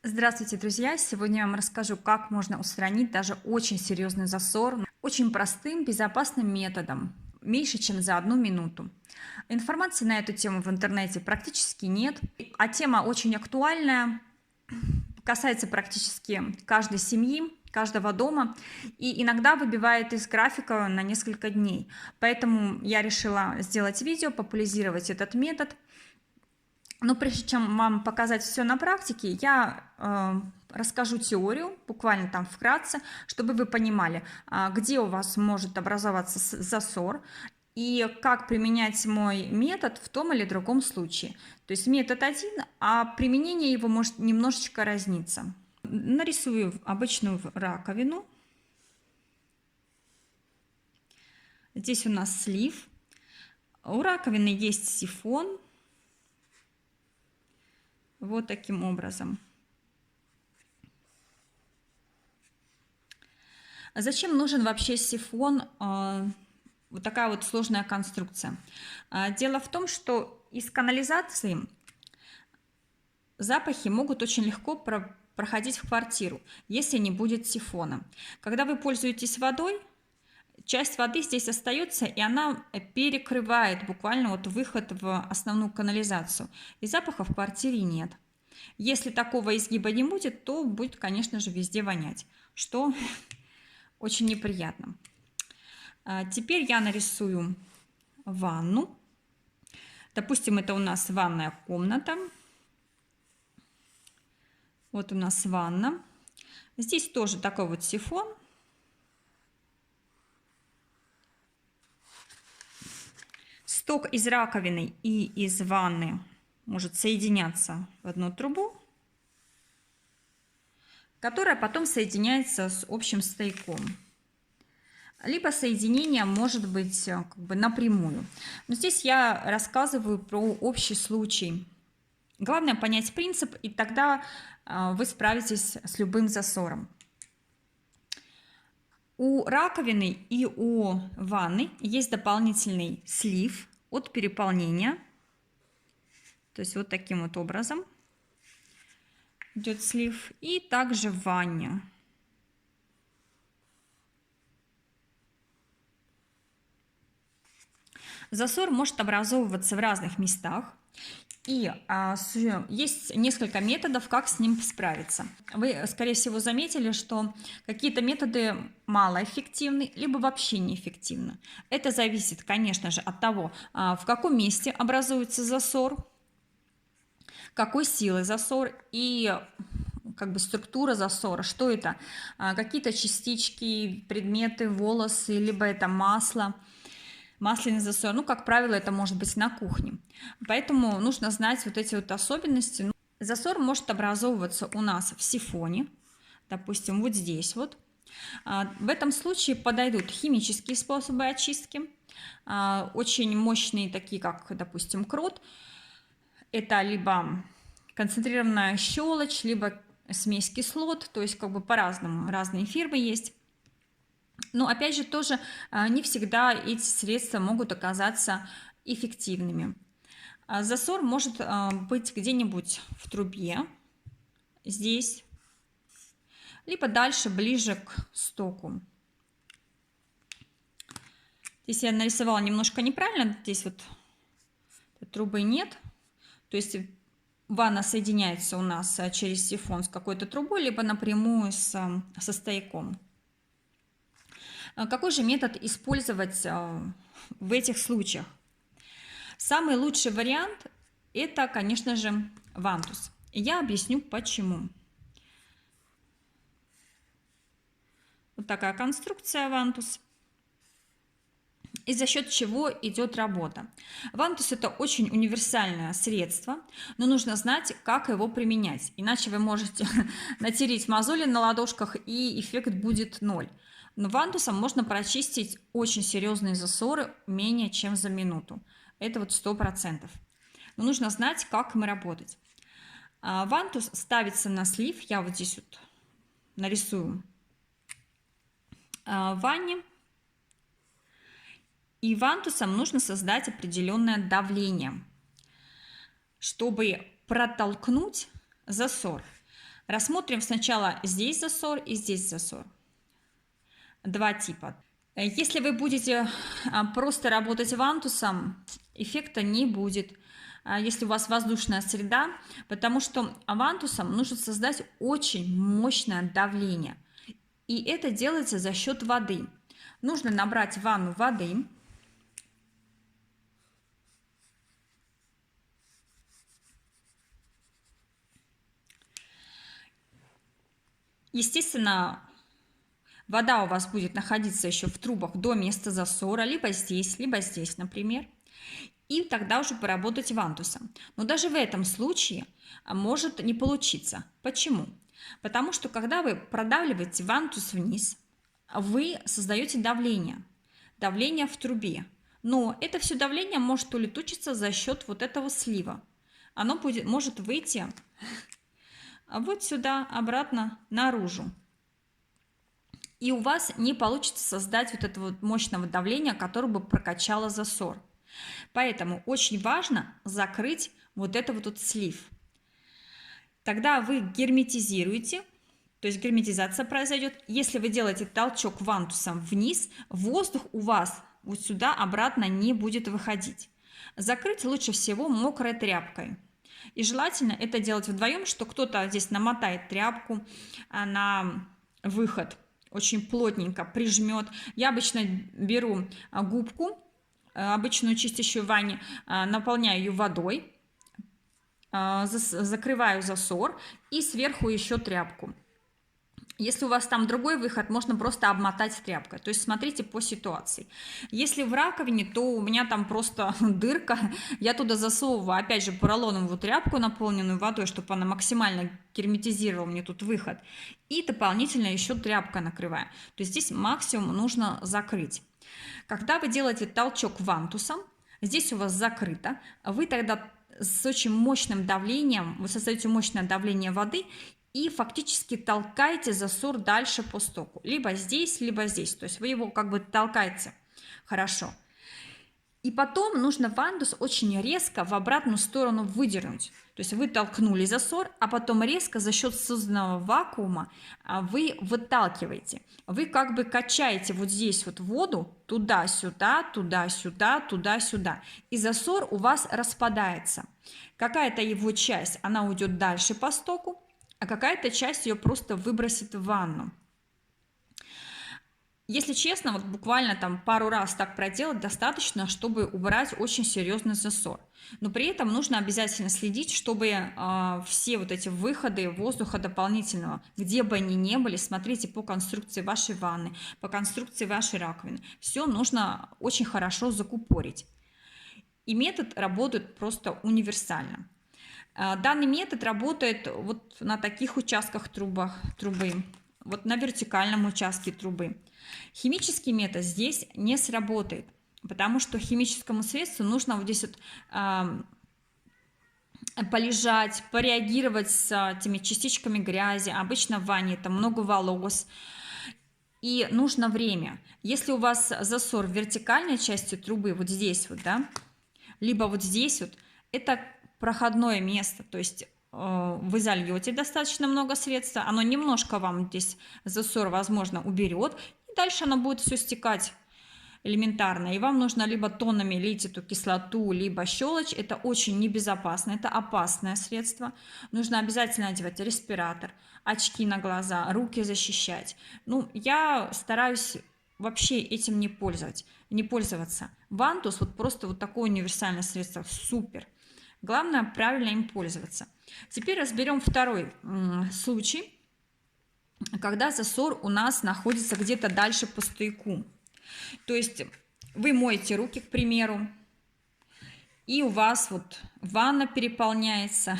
Здравствуйте, друзья! Сегодня я вам расскажу, как можно устранить даже очень серьезный засор очень простым, безопасным методом, меньше, чем за 1 минуту. Информации на эту тему в интернете практически нет, а тема очень актуальная, касается практически каждой семьи, каждого дома и иногда выбивает из графика на несколько дней. Поэтому я решила сделать видео, популяризировать этот метод. Но прежде чем вам показать все на практике, я расскажу теорию, буквально там вкратце, чтобы вы понимали, где у вас может образоваться засор и как применять мой метод в том или другом случае. То есть метод один, а применение его может немножечко разниться. Нарисую обычную раковину. Здесь у нас слив. У раковины есть сифон. Вот таким образом. Зачем нужен вообще сифон? Вот такая вот сложная конструкция. Дело в том, что из канализации запахи могут очень легко проходить в квартиру, если не будет сифона. Когда вы пользуетесь водой, часть воды здесь остается, и она перекрывает буквально вот выход в основную канализацию. И запаха в квартире нет. Если такого изгиба не будет, то будет, конечно же, везде вонять, что очень неприятно. Теперь я нарисую ванну. Допустим, это у нас ванная комната. Вот у нас ванна. Здесь тоже такой вот сифон. Сток из раковины и из ванны может соединяться в одну трубу, которая потом соединяется с общим стояком. Либо соединение может быть как бы напрямую. Но здесь я рассказываю про общий случай. Главное понять принцип, и тогда вы справитесь с любым засором. У раковины и у ванны есть дополнительный слив от переполнения. То есть вот таким вот образом идет слив. И также в ванне. Засор может образовываться в разных местах. И есть несколько методов, как с ним справиться. Вы, скорее всего, заметили, что какие-то методы малоэффективны, либо вообще неэффективны. Это зависит, конечно же, от того, в каком месте образуется засор, какой силы засор и как бы структура засора. Что это? Какие-то частички, предметы, волосы, либо это масло. Масляный засор, ну, как правило, это может быть на кухне. Поэтому нужно знать вот эти вот особенности. Засор может образовываться у нас в сифоне, допустим, вот здесь вот. В этом случае подойдут химические способы очистки, очень мощные, такие как, допустим, крот. Это либо концентрированная щелочь, либо смесь кислот, то есть как бы по-разному, разные фирмы есть. Но опять же тоже не всегда эти средства могут оказаться эффективными. Засор может быть где-нибудь в трубе, здесь, либо дальше, ближе к стоку. Здесь я нарисовала немножко неправильно, здесь вот трубы нет, то есть ванна соединяется у нас через сифон с какой-то трубой, либо напрямую со стояком. Какой же метод использовать в этих случаях? Самый лучший вариант – это, конечно же, вантус. Я объясню, почему. Вот такая конструкция вантус. И за счет чего идет работа. Вантус – это очень универсальное средство, но нужно знать, как его применять. Иначе вы можете натереть мозоли на ладошках, и эффект будет ноль. Но вантусом можно прочистить очень серьезные засоры менее чем за минуту. Это вот 100%. Но нужно знать, как им работать. Вантус ставится на слив. Я вот здесь вот нарисую в ванне. И вантусом нужно создать определенное давление, чтобы протолкнуть засор. Рассмотрим сначала здесь засор и здесь засор. Два типа. Если вы будете просто работать вантусом, эффекта не будет, если у вас воздушная среда, потому что вантусом нужно создать очень мощное давление. И это делается за счет воды. Нужно набрать в ванну воды. Естественно, вода у вас будет находиться еще в трубах до места засора, либо здесь, например. И тогда уже поработать вантусом. Но даже в этом случае может не получиться. Почему? Потому что когда вы продавливаете вантус вниз, вы создаете давление в трубе. Но это все давление может улетучиться за счет вот этого слива. Оно может выйти вот сюда, обратно наружу. И у вас не получится создать вот этого вот мощного давления, которое бы прокачало засор. Поэтому очень важно закрыть вот этот вот слив. Тогда вы герметизируете, то есть герметизация произойдет. Если вы делаете толчок вантусом вниз, воздух у вас вот сюда обратно не будет выходить. Закрыть лучше всего мокрой тряпкой. И желательно это делать вдвоем, что кто-то здесь намотает тряпку на выход, очень плотненько прижмет. Я обычно беру губку, обычную чистящую в ванне, наполняю ее водой, закрываю засор и сверху еще тряпку. Если у вас там другой выход, можно просто обмотать тряпкой. То есть смотрите по ситуации. Если в раковине, то у меня там просто дырка. Я туда засовываю, опять же, поролоновую тряпку, наполненную водой, чтобы она максимально герметизировала мне тут выход. И дополнительно еще тряпкой накрываю. То есть здесь максимум нужно закрыть. Когда вы делаете толчок вантусом, здесь у вас закрыто. Вы тогда с очень мощным давлением, вы создаете мощное давление воды и фактически толкаете засор дальше по стоку. Либо здесь, либо здесь. То есть вы его как бы толкаете хорошо. И потом нужно вантус очень резко в обратную сторону выдернуть. То есть вы толкнули засор, а потом резко за счет созданного вакуума вы выталкиваете. Вы как бы качаете вот здесь вот воду туда-сюда, туда-сюда, туда-сюда. И засор у вас распадается. Какая-то его часть, она уйдет дальше по стоку, а какая-то часть ее просто выбросит в ванну. Если честно, вот буквально там пару раз так проделать достаточно, чтобы убрать очень серьезный засор. Но при этом нужно обязательно следить, чтобы все вот эти выходы воздуха дополнительного, где бы они ни были, смотрите по конструкции вашей ванны, по конструкции вашей раковины. Все нужно очень хорошо закупорить. И метод работает просто универсально. Данный метод работает вот на таких участках трубы, вот на вертикальном участке трубы. Химический метод здесь не сработает, потому что химическому средству нужно вот здесь вот полежать, пореагировать с этими частичками грязи. Обычно в ванне это много волос. И нужно время. Если у вас засор в вертикальной части трубы, вот здесь вот, да, либо вот здесь вот, это проходное место, то есть вы зальете достаточно много средства, оно немножко вам здесь засор, возможно, уберет, и дальше оно будет все стекать элементарно, и вам нужно либо тоннами лить эту кислоту, либо щелочь. Это очень небезопасно, это опасное средство. Нужно обязательно одевать респиратор, очки на глаза, руки защищать. Ну, я стараюсь вообще этим не пользоваться. Вантус вот просто вот такое универсальное средство, супер. Главное правильно им пользоваться. Теперь разберем второй случай, когда засор у нас находится где-то дальше по стояку. То есть вы моете руки, к примеру, и у вас вот ванна переполняется,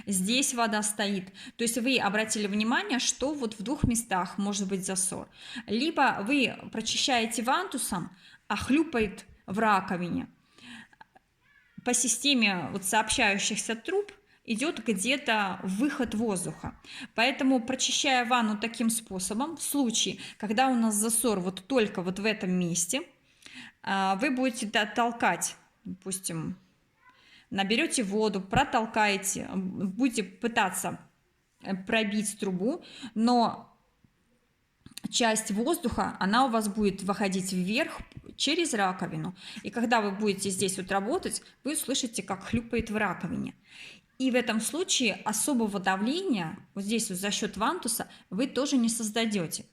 здесь вода стоит. То есть вы обратили внимание, что вот в двух местах может быть засор. Либо вы прочищаете вантусом, а хлюпает в раковине. По системе вот сообщающихся труб идет где-то выход воздуха. Поэтому, прочищая ванну таким способом, в случае, когда у нас засор вот только вот в этом месте, вы будете толкать, допустим, наберете воду, протолкаете, будете пытаться пробить трубу, но часть воздуха, она у вас будет выходить вверх через раковину. И когда вы будете здесь вот работать, вы услышите, как хлюпает в раковине. И в этом случае особого давления вот здесь вот за счет вантуса вы тоже не создадите.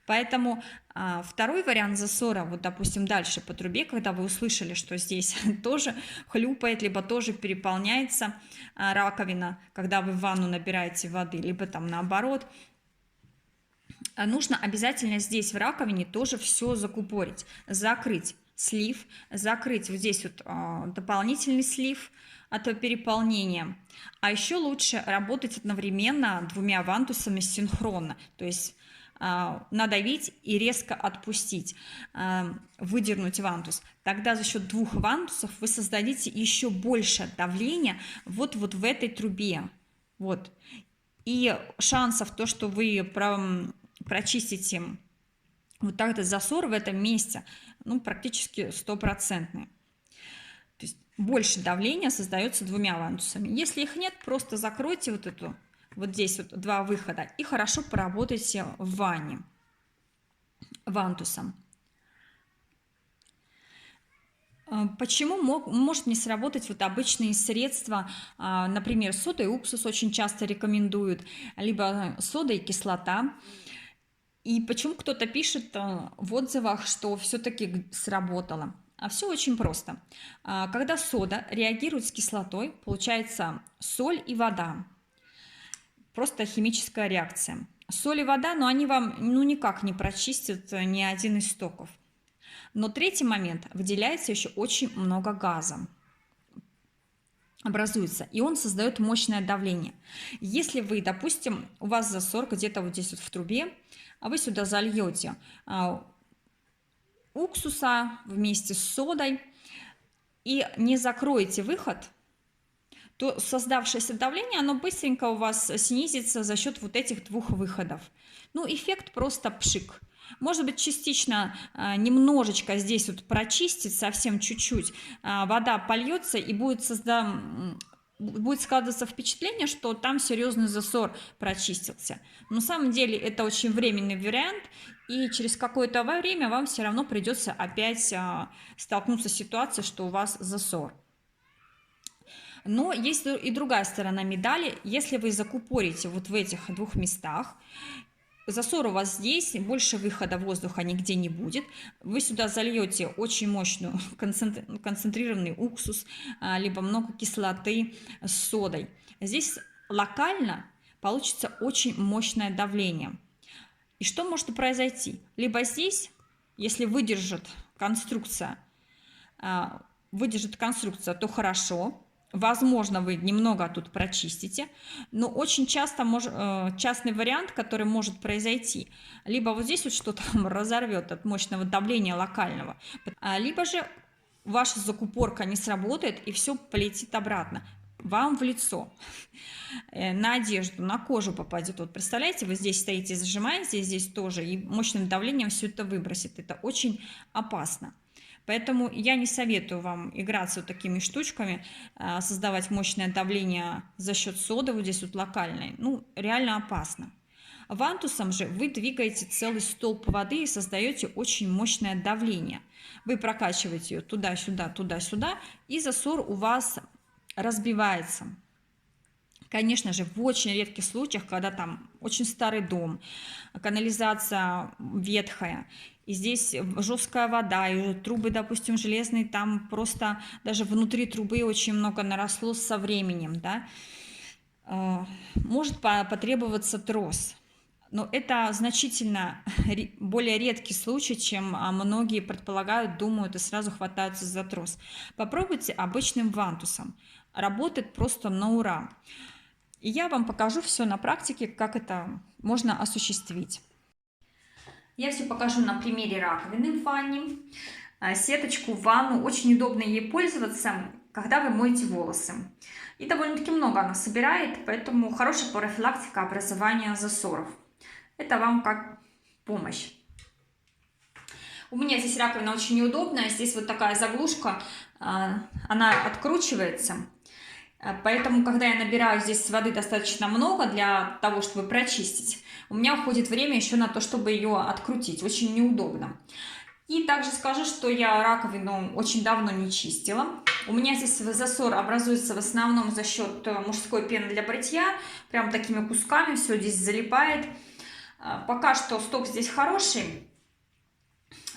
Поэтому второй вариант засора, вот допустим дальше по трубе, когда вы услышали, что здесь тоже хлюпает, либо тоже переполняется раковина, когда вы в ванну набираете воды, либо там наоборот, нужно обязательно здесь в раковине тоже все закупорить, закрыть слив, закрыть вот здесь вот дополнительный слив от переполнения. А еще лучше работать одновременно двумя вантусами синхронно, то есть надавить и резко отпустить, выдернуть вантус. Тогда за счет двух вантусов вы создадите еще больше давления вот в этой трубе. Вот. И шансов то, что вы прочистите вот так этот засор в этом месте, ну, практически 100%. То есть больше давления создается двумя вантусами. Если их нет, просто закройте вот эту, вот здесь вот два выхода и хорошо поработайте в ванне вантусом. Почему может не сработать вот обычные средства, например, сода и уксус очень часто рекомендуют, либо сода и кислота. И почему кто-то пишет в отзывах, что все-таки сработало? А все очень просто. Когда сода реагирует с кислотой, получается соль и вода. Просто химическая реакция. Соль и вода, но они вам никак не прочистят ни один из стоков. Но третий момент, выделяется еще очень много газа, образуется, и он создает мощное давление. Если вы, допустим, у вас засор где-то вот здесь вот в трубе, а вы сюда зальете уксуса вместе с содой и не закроете выход, то создавшееся давление, оно быстренько у вас снизится за счет вот этих двух выходов. Ну, эффект просто пшик. Может быть, частично, немножечко здесь вот прочистить, совсем чуть-чуть, вода польется и будет складываться впечатление, что там серьезный засор прочистился. Но на самом деле это очень временный вариант, и через какое-то время вам все равно придется опять столкнуться с ситуацией, что у вас засор. Но есть и другая сторона медали. Если вы закупорите вот в этих двух местах, засор у вас здесь, больше выхода воздуха нигде не будет. Вы сюда зальете очень мощную концентрированный уксус, либо много кислоты с содой. Здесь локально получится очень мощное давление. И что может произойти? Либо здесь, если выдержит конструкция, то хорошо. Возможно, вы немного тут прочистите, но очень часто частный вариант, который может произойти, либо вот здесь вот что-то разорвет от мощного давления локального, либо же ваша закупорка не сработает и все полетит обратно вам в лицо, на одежду, на кожу попадет. Вот представляете, вы здесь стоите, зажимаете, здесь тоже, и мощным давлением все это выбросит. Это очень опасно. Поэтому я не советую вам играться вот такими штучками, создавать мощное давление за счет соды, вот здесь вот локальной. Ну, реально опасно. Вантусом же вы двигаете целый столб воды и создаете очень мощное давление. Вы прокачиваете ее туда-сюда, туда-сюда, и засор у вас разбивается. Конечно же, в очень редких случаях, когда там очень старый дом, канализация ветхая, и здесь жесткая вода, и трубы, допустим, железные, там просто даже внутри трубы очень много наросло со временем, да, может потребоваться трос. Но это значительно более редкий случай, чем многие предполагают, думают и сразу хватаются за трос. Попробуйте обычным вантусом. Работает просто на ура. И я вам покажу все на практике, как это можно осуществить. Я все покажу на примере раковины в ванне. Сеточку в ванну очень удобно ей пользоваться, когда вы моете волосы. И довольно-таки много она собирает, поэтому хорошая профилактика образования засоров. Это вам как помощь. У меня здесь раковина очень неудобная. Здесь вот такая заглушка, она откручивается. Поэтому, когда я набираю здесь воды достаточно много для того, чтобы прочистить, у меня уходит время еще на то, чтобы ее открутить. Очень неудобно. И также скажу, что я раковину очень давно не чистила. У меня здесь засор образуется в основном за счет мужской пены для бритья. Прям такими кусками все здесь залипает. Пока что сток здесь хороший.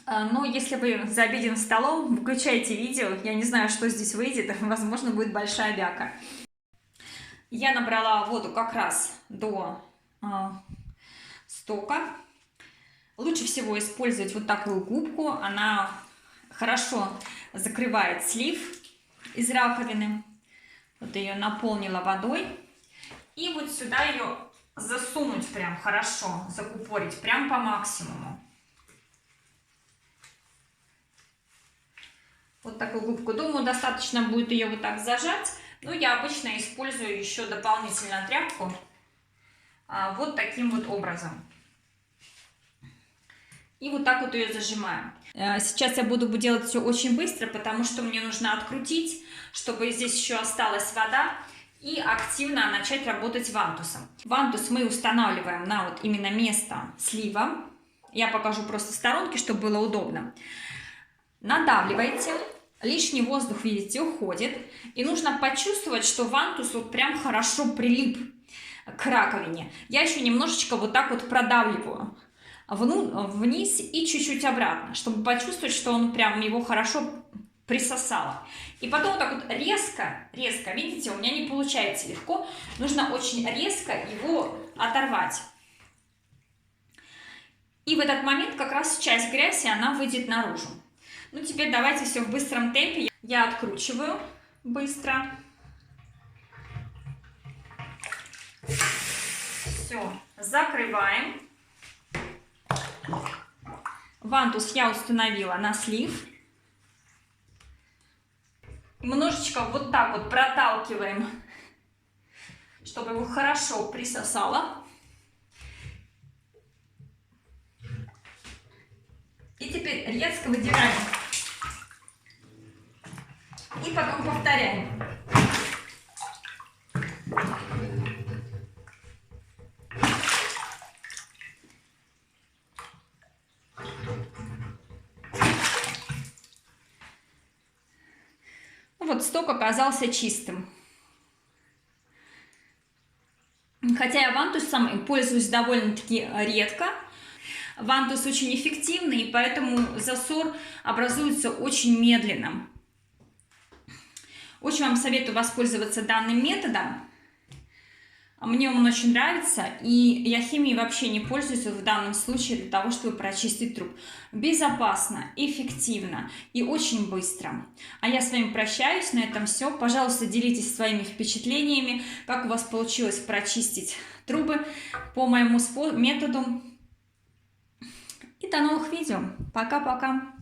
Но если вы за обеденным столом, выключайте видео. Я не знаю, что здесь выйдет. Возможно, будет большая бяка. Я набрала воду как раз до стока. Лучше всего использовать вот такую губку. Она хорошо закрывает слив из раковины. Вот ее наполнила водой. И вот сюда ее засунуть прям хорошо, закупорить прям по максимуму. Вот такую губку. Думаю, достаточно будет ее вот так зажать. Но я обычно использую еще дополнительно тряпку. Вот таким вот образом. И вот так вот ее зажимаю. Сейчас я буду делать все очень быстро, потому что мне нужно открутить, чтобы здесь еще осталась вода, и активно начать работать вантусом. Вантус мы устанавливаем на вот именно место слива. Я покажу просто сторонки, чтобы было удобно. Надавливаете, лишний воздух, видите, уходит. И нужно почувствовать, что вантус вот прям хорошо прилип к раковине. Я еще немножечко вот так вот продавливаю вниз и чуть-чуть обратно, чтобы почувствовать, что он прям его хорошо присосало. И потом вот так вот резко, видите, у меня не получается легко. Нужно очень резко его оторвать. И в этот момент как раз часть грязи, она выйдет наружу. Ну, теперь давайте все в быстром темпе. Я откручиваю быстро. Все, закрываем. Вантус я установила на слив. Немножечко вот так вот проталкиваем, чтобы его хорошо присосало. И теперь резко выдираем. И потом повторяем. Вот сток оказался чистым. Хотя я вантусом пользуюсь довольно-таки редко. Вантус очень эффективный, и поэтому засор образуется очень медленно. Очень вам советую воспользоваться данным методом. Мне он очень нравится, и я химией вообще не пользуюсь в данном случае для того, чтобы прочистить труб. Безопасно, эффективно и очень быстро. А я с вами прощаюсь, на этом все. Пожалуйста, делитесь своими впечатлениями, как у вас получилось прочистить трубы по моему методу. И до новых видео. Пока-пока.